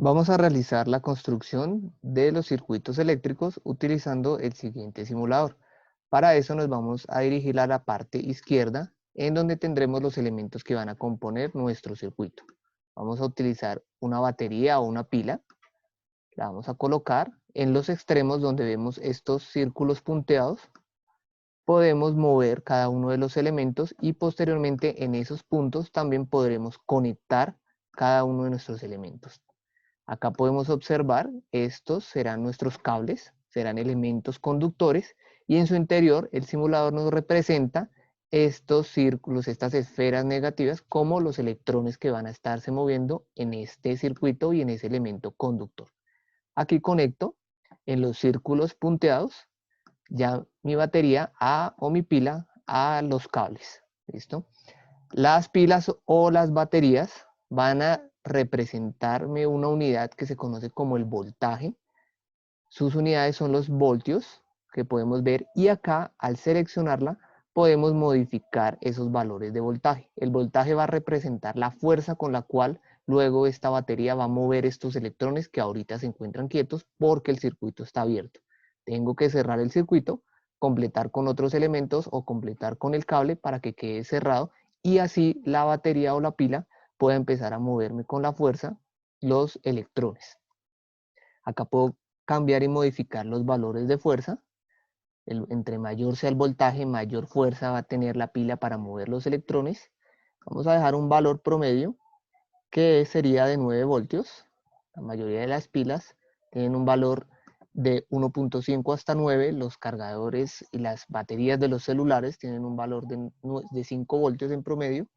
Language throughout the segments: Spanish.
Vamos a realizar la construcción de los circuitos eléctricos utilizando el siguiente simulador. Para eso nos vamos a dirigir a la parte izquierda, en donde tendremos los elementos que van a componer nuestro circuito. Vamos a utilizar una batería o una pila, la vamos a colocar en los extremos donde vemos estos círculos punteados. Podemos mover cada uno de los elementos y posteriormente en esos puntos también podremos conectar cada uno de nuestros elementos. Acá podemos observar, estos serán nuestros cables, serán elementos conductores y en su interior el simulador nos representa estos círculos, estas esferas negativas como los electrones que van a estarse moviendo en este circuito y en ese elemento conductor. Aquí conecto en los círculos punteados ya mi batería o mi pila a los cables. ¿Listo? Las pilas o las baterías van a representarme una unidad que se conoce como el voltaje. Sus unidades son los voltios que podemos ver y acá al seleccionarla podemos modificar esos valores de voltaje. El voltaje va a representar la fuerza con la cual luego esta batería va a mover estos electrones que ahorita se encuentran quietos porque el circuito está abierto. Tengo que cerrar el circuito, completar con otros elementos o completar con el cable para que quede cerrado y así la batería o la pila pueda empezar a moverme con la fuerza los electrones. Acá puedo cambiar y modificar los valores de fuerza. Entre mayor sea el voltaje, mayor fuerza va a tener la pila para mover los electrones. Vamos a dejar un valor promedio que sería de 9 voltios. La mayoría de las pilas tienen un valor de 1.5 hasta 9. Los cargadores y las baterías de los celulares tienen un valor de 5 voltios en promedio.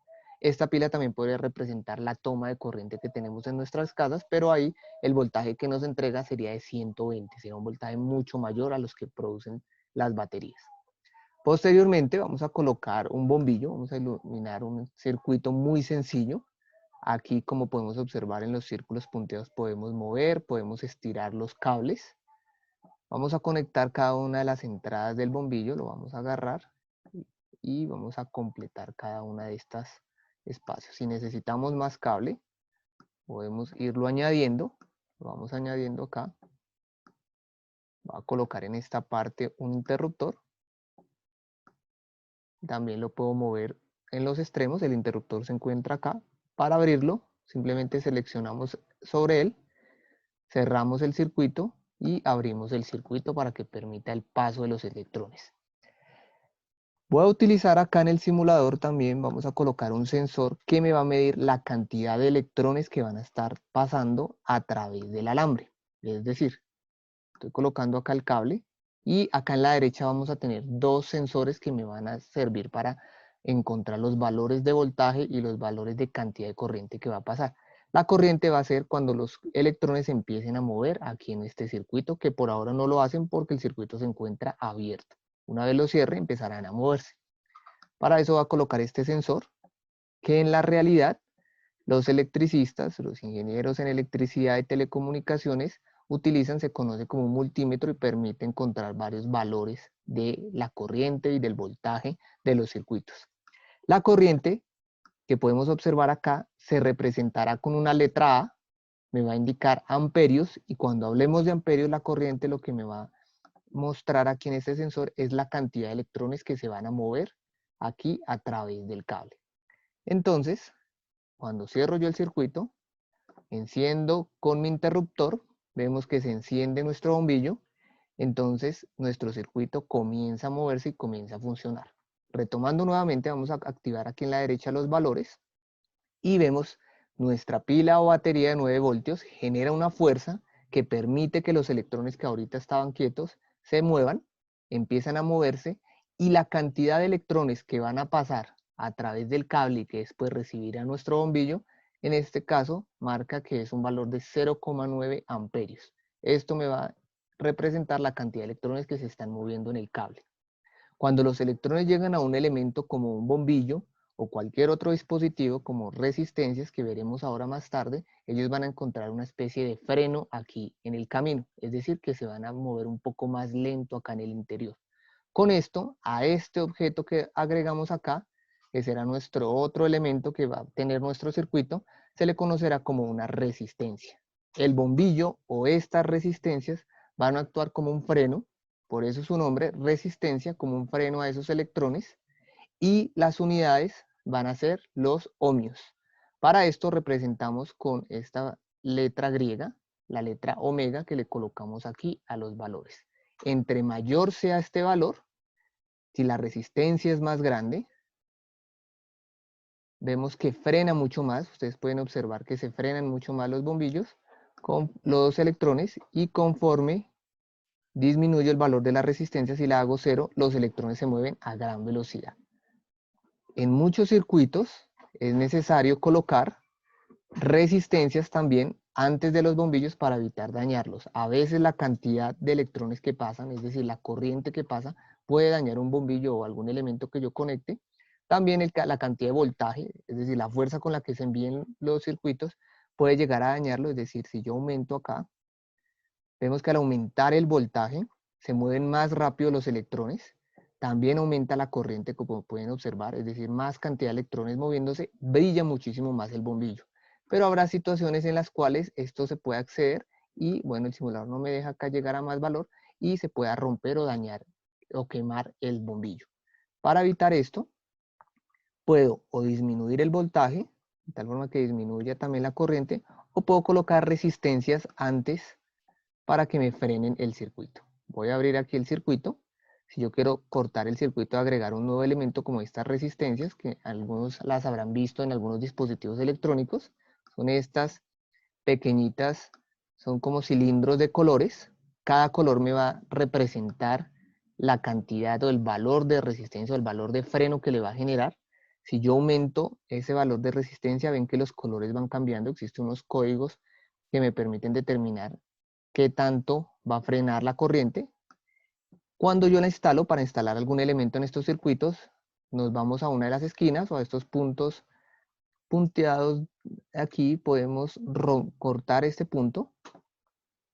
Esta pila también puede representar la toma de corriente que tenemos en nuestras casas, pero ahí el voltaje que nos entrega sería de 120, sería un voltaje mucho mayor a los que producen las baterías. Posteriormente vamos a colocar un bombillo, vamos a iluminar un circuito muy sencillo. Aquí, como podemos observar en los círculos punteados, podemos mover, podemos estirar los cables. Vamos a conectar cada una de las entradas del bombillo, lo vamos a agarrar y vamos a completar cada una de estas espacios. Si necesitamos más cable, podemos irlo añadiendo, lo vamos añadiendo acá. Voy a colocar en esta parte un interruptor. También lo puedo mover en los extremos, el interruptor se encuentra acá. Para abrirlo, simplemente seleccionamos sobre él, cerramos el circuito y abrimos el circuito para que permita el paso de los electrones. Voy a utilizar acá en el simulador también, vamos a colocar un sensor que me va a medir la cantidad de electrones que van a estar pasando a través del alambre. Es decir, estoy colocando acá el cable y acá en la derecha vamos a tener dos sensores que me van a servir para encontrar los valores de voltaje y los valores de cantidad de corriente que va a pasar. La corriente va a ser cuando los electrones empiecen a mover aquí en este circuito, que por ahora no lo hacen porque el circuito se encuentra abierto. Una vez lo cierre, empezarán a moverse. Para eso va a colocar este sensor, que en la realidad los electricistas, los ingenieros en electricidad y telecomunicaciones utilizan, se conoce como un multímetro y permite encontrar varios valores de la corriente y del voltaje de los circuitos. La corriente que podemos observar acá se representará con una letra A, me va a indicar amperios y cuando hablemos de amperios la corriente lo que me va a mostrar aquí en este sensor es la cantidad de electrones que se van a mover aquí a través del cable. Entonces, cuando cierro yo el circuito, enciendo con mi interruptor, vemos que se enciende nuestro bombillo, entonces nuestro circuito comienza a moverse y comienza a funcionar. Retomando nuevamente, vamos a activar aquí en la derecha los valores y vemos nuestra pila o batería de 9 voltios genera una fuerza que permite que los electrones que ahorita estaban quietos se muevan, empiezan a moverse y la cantidad de electrones que van a pasar a través del cable y que después recibirá nuestro bombillo, en este caso marca que es un valor de 0,9 amperios. Esto me va a representar la cantidad de electrones que se están moviendo en el cable. Cuando los electrones llegan a un elemento como un bombillo o cualquier otro dispositivo como resistencias que veremos ahora más tarde, ellos van a encontrar una especie de freno aquí en el camino, es decir, que se van a mover un poco más lento acá en el interior. Con esto, a este objeto que agregamos acá, que será nuestro otro elemento que va a tener nuestro circuito, se le conocerá como una resistencia. el bombillo o estas resistencias van a actuar como un freno, por eso su nombre, resistencia, como un freno a esos electrones, y las unidades van a ser los ohmios. Para esto representamos con esta letra griega, la letra omega, que le colocamos aquí a los valores. Entre mayor sea este valor, si la resistencia es más grande, vemos que frena mucho más. Ustedes pueden observar que se frenan mucho más los bombillos con los electrones, y conforme disminuye el valor de la resistencia, si la hago 0, los electrones se mueven a gran velocidad. En muchos circuitos es necesario colocar resistencias también antes de los bombillos para evitar dañarlos. A veces la cantidad de electrones que pasan, es decir, la corriente que pasa, puede dañar un bombillo o algún elemento que yo conecte. También la cantidad de voltaje, es decir, la fuerza con la que se envíen los circuitos, puede llegar a dañarlo. Es decir, si yo aumento acá, vemos que al aumentar el voltaje se mueven más rápido los electrones. También aumenta la corriente, como pueden observar, es decir, más cantidad de electrones moviéndose, brilla muchísimo más el bombillo. Pero habrá situaciones en las cuales esto se puede acceder y, bueno, el simulador no me deja acá llegar a más valor y se pueda romper o dañar o quemar el bombillo. Para evitar esto, puedo o disminuir el voltaje, de tal forma que disminuya también la corriente, o puedo colocar resistencias antes para que me frenen el circuito. Voy a abrir aquí el circuito. Si yo quiero cortar el circuito, agregar un nuevo elemento como estas resistencias, que algunos las habrán visto en algunos dispositivos electrónicos, son estas pequeñitas, son como cilindros de colores. Cada color me va a representar la cantidad o el valor de resistencia o el valor de freno que le va a generar. Si yo aumento ese valor de resistencia, ven que los colores van cambiando. Existen unos códigos que me permiten determinar qué tanto va a frenar la corriente. Cuando yo la instalo, para instalar algún elemento en estos circuitos, nos vamos a una de las esquinas o a estos puntos punteados. Aquí podemos cortar este punto,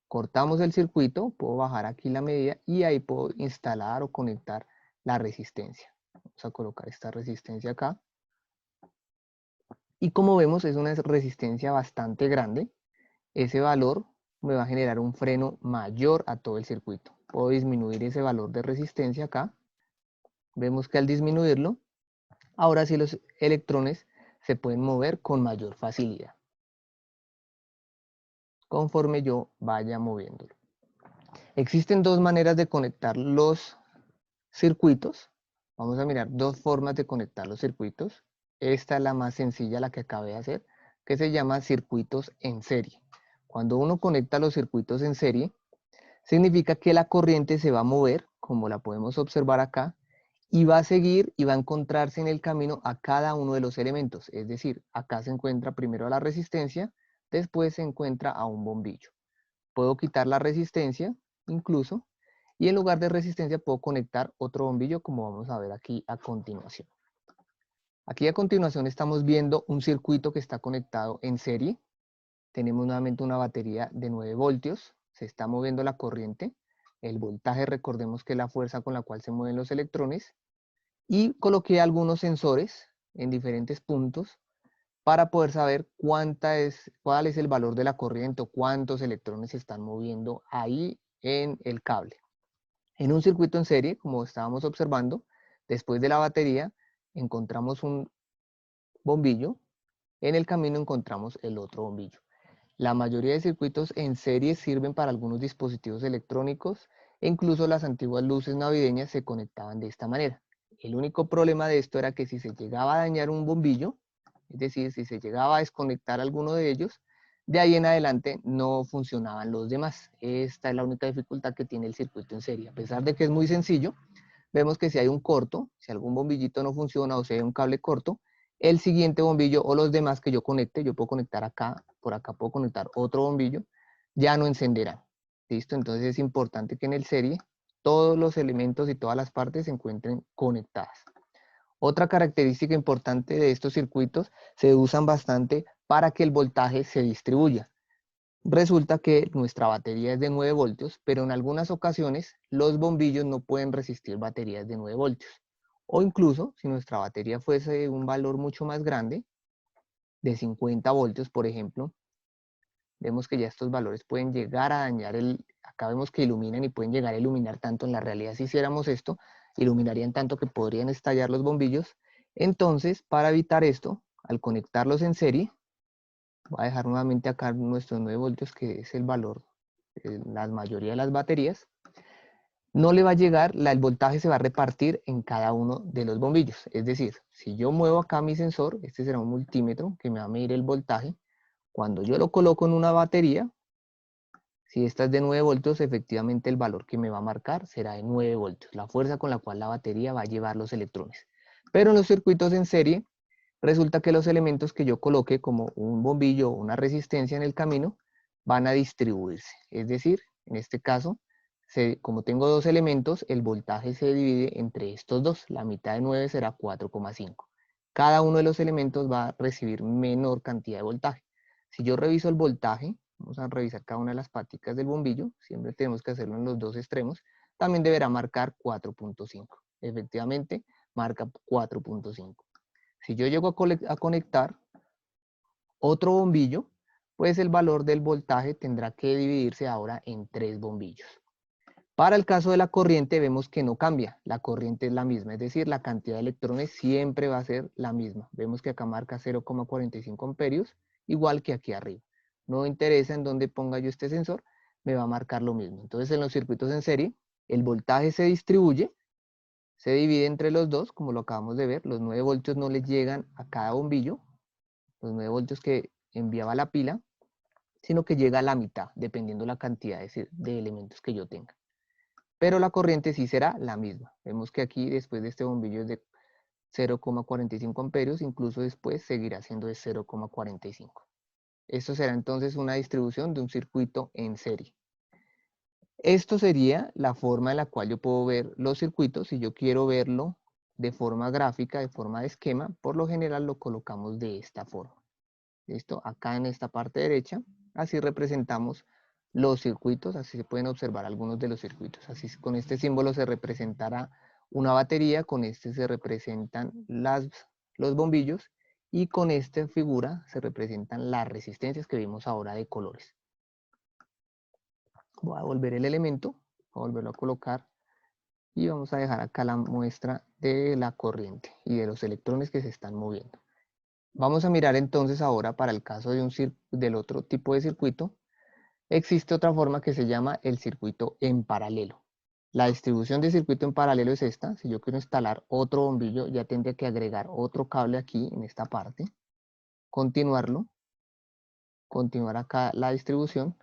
cortamos el circuito, puedo bajar aquí la medida y ahí puedo instalar o conectar la resistencia. Vamos a colocar esta resistencia acá. Y como vemos, es una resistencia bastante grande. Ese valor me va a generar un freno mayor a todo el circuito. Puedo disminuir ese valor de resistencia acá. Vemos que al disminuirlo, ahora sí los electrones se pueden mover con mayor facilidad, conforme yo vaya moviéndolo. Existen dos maneras de conectar los circuitos. Vamos a mirar dos formas de conectar los circuitos. Esta es la más sencilla, la que acabé de hacer, que se llama circuitos en serie. Cuando uno conecta los circuitos en serie, significa que la corriente se va a mover, como la podemos observar acá, y va a seguir y va a encontrarse en el camino a cada uno de los elementos. Es decir, acá se encuentra primero la resistencia, después se encuentra a un bombillo. Puedo quitar la resistencia incluso, y en lugar de resistencia puedo conectar otro bombillo, como vamos a ver aquí a continuación. Aquí a continuación estamos viendo un circuito que está conectado en serie. Tenemos nuevamente una batería de 9 voltios, se está moviendo la corriente, el voltaje, recordemos que es la fuerza con la cual se mueven los electrones, y coloqué algunos sensores en diferentes puntos para poder saber cuál es el valor de la corriente o cuántos electrones se están moviendo ahí en el cable. En un circuito en serie, como estábamos observando, después de la batería encontramos un bombillo, en el camino encontramos el otro bombillo. La mayoría de circuitos en serie sirven para algunos dispositivos electrónicos e incluso las antiguas luces navideñas se conectaban de esta manera. El único problema de esto era que si se llegaba a dañar un bombillo, es decir, si se llegaba a desconectar alguno de ellos, de ahí en adelante no funcionaban los demás. Esta es la única dificultad que tiene el circuito en serie. A pesar de que es muy sencillo, vemos que si hay un corto, si algún bombillito no funciona o si hay un cable corto, el siguiente bombillo o los demás que yo conecte, yo puedo conectar acá, por acá puedo conectar otro bombillo, ya no encenderán. ¿Listo? Entonces es importante que en el serie todos los elementos y todas las partes se encuentren conectadas. Otra característica importante de estos circuitos, se usan bastante para que el voltaje se distribuya. Resulta que nuestra batería es de 9 voltios, pero en algunas ocasiones los bombillos no pueden resistir baterías de 9 voltios. O incluso, si nuestra batería fuese de un valor mucho más grande, de 50 voltios, por ejemplo, vemos que ya estos valores pueden llegar a dañar acá vemos que iluminan y pueden llegar a iluminar tanto. En la realidad, si hiciéramos esto, iluminarían tanto que podrían estallar los bombillos. Entonces, para evitar esto, al conectarlos en serie, voy a dejar nuevamente acá nuestros 9 voltios, que es el valor de la mayoría de las baterías. No le va a llegar, el voltaje se va a repartir en cada uno de los bombillos. Es decir, si yo muevo acá mi sensor, este será un multímetro que me va a medir el voltaje. Cuando yo lo coloco en una batería, si esta es de 9 voltios, efectivamente el valor que me va a marcar será de 9 voltios, la fuerza con la cual la batería va a llevar los electrones. Pero en los circuitos en serie, resulta que los elementos que yo coloque, como un bombillo o una resistencia en el camino, van a distribuirse. Es decir, en este caso, como tengo dos elementos, el voltaje se divide entre estos dos. La mitad de 9 será 4,5. Cada uno de los elementos va a recibir menor cantidad de voltaje. Si yo reviso el voltaje, vamos a revisar cada una de las paticas del bombillo, siempre tenemos que hacerlo en los dos extremos, también deberá marcar 4,5. Efectivamente, marca 4,5. Si yo llego a conectar otro bombillo, pues el valor del voltaje tendrá que dividirse ahora en 3 bombillos. Para el caso de la corriente vemos que no cambia, la corriente es la misma, es decir, la cantidad de electrones siempre va a ser la misma. Vemos que acá marca 0,45 amperios, igual que aquí arriba. No interesa en dónde ponga yo este sensor, me va a marcar lo mismo. Entonces en los circuitos en serie, el voltaje se distribuye, se divide entre los dos, como lo acabamos de ver. Los 9 voltios no les llegan a cada bombillo, los 9 voltios que enviaba la pila, sino que llega a la mitad, dependiendo la cantidad de elementos que yo tenga. Pero la corriente sí será la misma. Vemos que aquí, después de este bombillo, es de 0,45 amperios, incluso después seguirá siendo de 0,45. Esto será entonces una distribución de un circuito en serie. Esto sería la forma en la cual yo puedo ver los circuitos. Si yo quiero verlo de forma gráfica, de forma de esquema, por lo general lo colocamos de esta forma. ¿Listo? Acá en esta parte derecha, así representamos los circuitos, así se pueden observar algunos de los circuitos. Así con este símbolo se representará una batería, con este se representan los bombillos y con esta figura se representan las resistencias que vimos ahora de colores. Voy a volver el elemento, voy a volverlo a colocar y vamos a dejar acá la muestra de la corriente y de los electrones que se están moviendo. Vamos a mirar entonces ahora para el caso del otro tipo de circuito. Existe otra forma que se llama el circuito en paralelo. La distribución de circuito en paralelo es esta. Si yo quiero instalar otro bombillo, ya tendría que agregar otro cable aquí en esta parte, continuarlo, continuar acá la distribución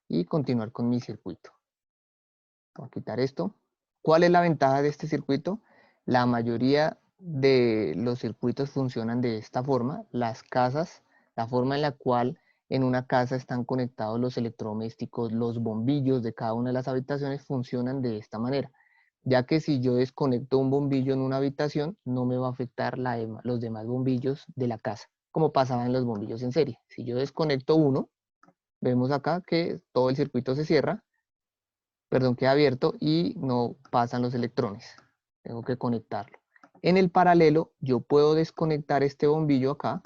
y continuar con mi circuito. Voy a quitar esto. ¿Cuál es la ventaja de este circuito? La mayoría de los circuitos funcionan de esta forma. Las casas, la forma en la cual en una casa están conectados los electrodomésticos, los bombillos de cada una de las habitaciones funcionan de esta manera. Ya que si yo desconecto un bombillo en una habitación, no me va a afectar los demás bombillos de la casa, como pasaba en los bombillos en serie. Si yo desconecto uno, vemos acá que todo el circuito se cierra, queda abierto y no pasan los electrones. Tengo que conectarlo. En el paralelo, yo puedo desconectar este bombillo acá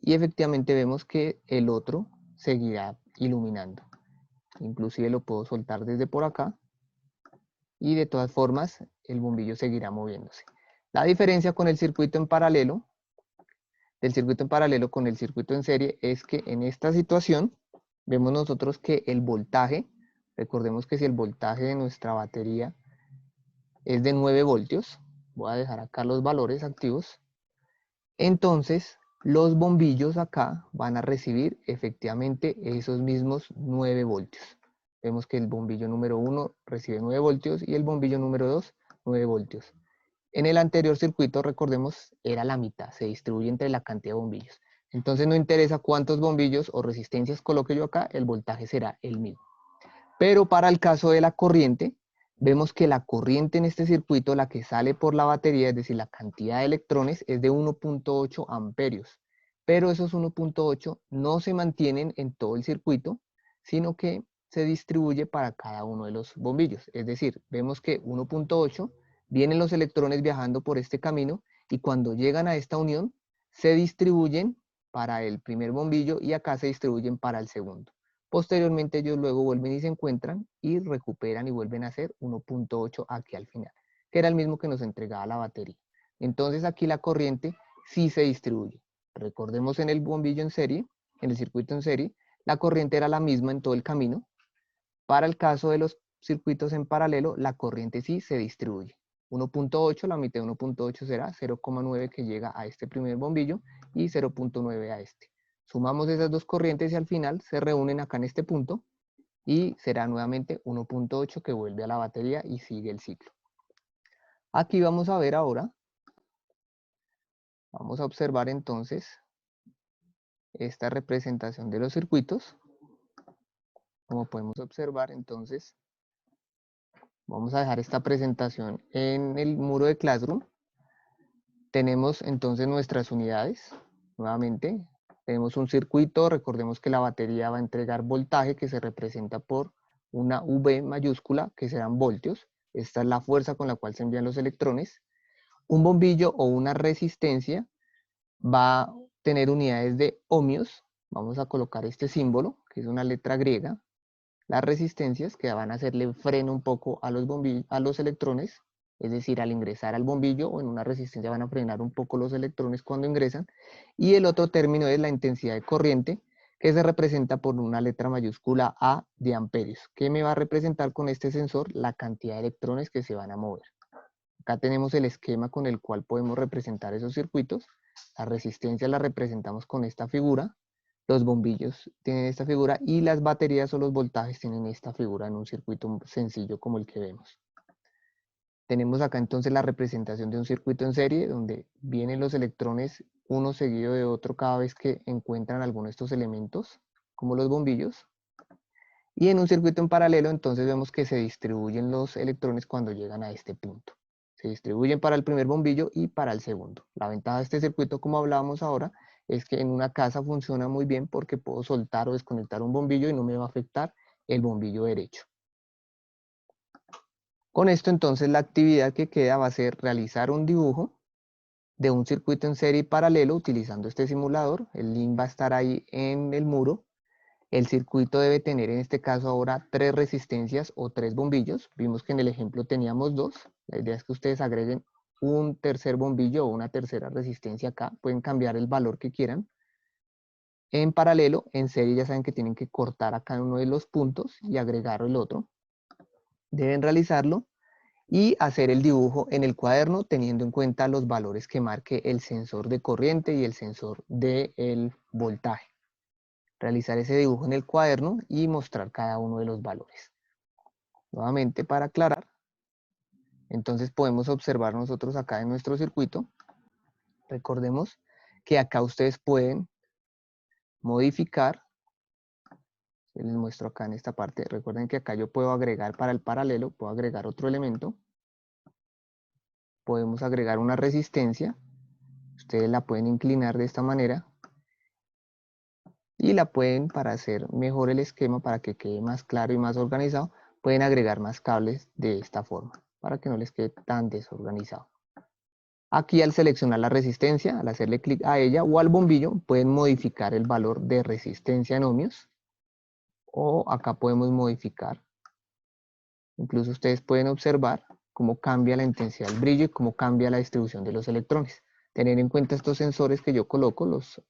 y efectivamente vemos que el otro seguirá iluminando. Inclusive lo puedo soltar desde por acá y de todas formas el bombillo seguirá moviéndose. La diferencia con el circuito en paralelo, del circuito en paralelo con el circuito en serie, es que en esta situación vemos nosotros que el voltaje, recordemos que si el voltaje de nuestra batería es de 9 voltios, voy a dejar acá los valores activos, entonces los bombillos acá van a recibir efectivamente esos mismos 9 voltios. Vemos que el bombillo número 1 recibe 9 voltios y el bombillo número 2, 9 voltios. En el anterior circuito, recordemos, era la mitad, se distribuye entre la cantidad de bombillos. Entonces no interesa cuántos bombillos o resistencias coloque yo acá, el voltaje será el mismo. Pero para el caso de la corriente, vemos que la corriente en este circuito, la que sale por la batería, es decir, la cantidad de electrones, es de 1,8 amperios. Pero esos 1,8 no se mantienen en todo el circuito, sino que se distribuye para cada uno de los bombillos. Es decir, vemos que 1,8 vienen los electrones viajando por este camino y cuando llegan a esta unión, se distribuyen para el primer bombillo y acá se distribuyen para el segundo. Posteriormente ellos luego vuelven y se encuentran y recuperan y vuelven a hacer 1.8 aquí al final, que era el mismo que nos entregaba la batería. Entonces aquí la corriente sí se distribuye. Recordemos en el bombillo en serie, en el circuito en serie, la corriente era la misma en todo el camino. Para el caso de los circuitos en paralelo, la corriente sí se distribuye. 1.8, la mitad de 1.8 será 0,9 que llega a este primer bombillo y 0.9 a este. Sumamos esas dos corrientes y al final se reúnen acá en este punto y será nuevamente 1.8 que vuelve a la batería y sigue el ciclo. Aquí vamos a ver ahora, vamos a observar entonces esta representación de los circuitos. Como podemos observar entonces, vamos a dejar esta presentación en el muro de Classroom. Tenemos entonces nuestras unidades, nuevamente. Tenemos un circuito, recordemos que la batería va a entregar voltaje que se representa por una V mayúscula, que serán voltios. Esta es la fuerza con la cual se envían los electrones. Un bombillo o una resistencia va a tener unidades de ohmios. Vamos a colocar este símbolo, que es una letra griega. Las resistencias que van a hacerle freno un poco a los electrones, es decir, al ingresar al bombillo o en una resistencia van a frenar un poco los electrones cuando ingresan. Y el otro término es la intensidad de corriente, que se representa por una letra mayúscula A de amperios, que me va a representar con este sensor la cantidad de electrones que se van a mover. Acá tenemos el esquema con el cual podemos representar esos circuitos. La resistencia la representamos con esta figura. Los bombillos tienen esta figura y las baterías o los voltajes tienen esta figura en un circuito sencillo como el que vemos. Tenemos acá entonces la representación de un circuito en serie donde vienen los electrones uno seguido de otro cada vez que encuentran alguno de estos elementos, como los bombillos. Y en un circuito en paralelo entonces vemos que se distribuyen los electrones cuando llegan a este punto. Se distribuyen para el primer bombillo y para el segundo. La ventaja de este circuito, como hablábamos ahora, es que en una casa funciona muy bien porque puedo soltar o desconectar un bombillo y no me va a afectar el bombillo derecho. Con esto entonces la actividad que queda va a ser realizar un dibujo de un circuito en serie paralelo utilizando este simulador. El link va a estar ahí en el muro. El circuito debe tener en este caso ahora 3 resistencias o 3 bombillos. Vimos que en el ejemplo teníamos 2. La idea es que ustedes agreguen un tercer bombillo o una tercera resistencia acá. Pueden cambiar el valor que quieran. En paralelo, en serie ya saben que tienen que cortar acá uno de los puntos y agregar el otro. Deben realizarlo y hacer el dibujo en el cuaderno teniendo en cuenta los valores que marque el sensor de corriente y el sensor del voltaje. Realizar ese dibujo en el cuaderno y mostrar cada uno de los valores. Nuevamente para aclarar, entonces podemos observar nosotros acá en nuestro circuito. Recordemos que acá ustedes pueden modificar. Les muestro acá en esta parte. Recuerden que acá yo puedo agregar para el paralelo, puedo agregar otro elemento. Podemos agregar una resistencia. Ustedes la pueden inclinar de esta manera. Y la pueden, para hacer mejor el esquema, para que quede más claro y más organizado, pueden agregar más cables de esta forma, para que no les quede tan desorganizado. Aquí al seleccionar la resistencia, al hacerle clic a ella o al bombillo, pueden modificar el valor de resistencia en ohmios. O acá podemos modificar. Incluso ustedes pueden observar cómo cambia la intensidad del brillo y cómo cambia la distribución de los electrones. Tener en cuenta estos sensores que yo coloco, los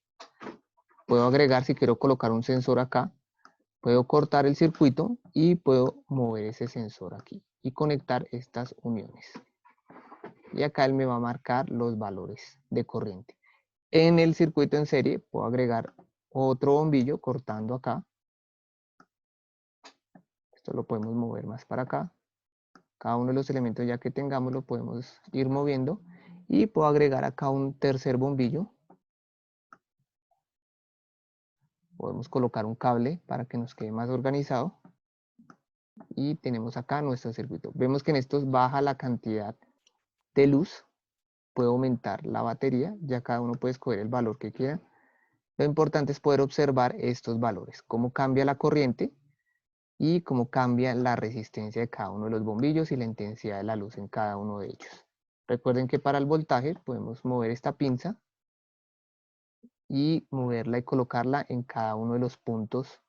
puedo agregar si quiero colocar un sensor acá. Puedo cortar el circuito y puedo mover ese sensor aquí y conectar estas uniones. Y acá él me va a marcar los valores de corriente. En el circuito en serie puedo agregar otro bombillo cortando acá. Esto lo podemos mover más para acá. Cada uno de los elementos ya que tengamos lo podemos ir moviendo. Y puedo agregar acá un tercer bombillo. Podemos colocar un cable para que nos quede más organizado. Y tenemos acá nuestro circuito. Vemos que en estos baja la cantidad de luz. Puedo aumentar la batería. Ya cada uno puede escoger el valor que quiera. Lo importante es poder observar estos valores. Cómo cambia la corriente y cómo cambia la resistencia de cada uno de los bombillos y la intensidad de la luz en cada uno de ellos. Recuerden que para el voltaje podemos mover esta pinza y moverla y colocarla en cada uno de los puntos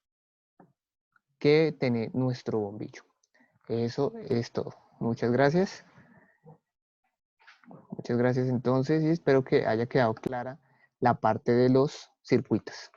que tiene nuestro bombillo. Eso es todo. Muchas gracias. Muchas gracias entonces y espero que haya quedado clara la parte de los circuitos.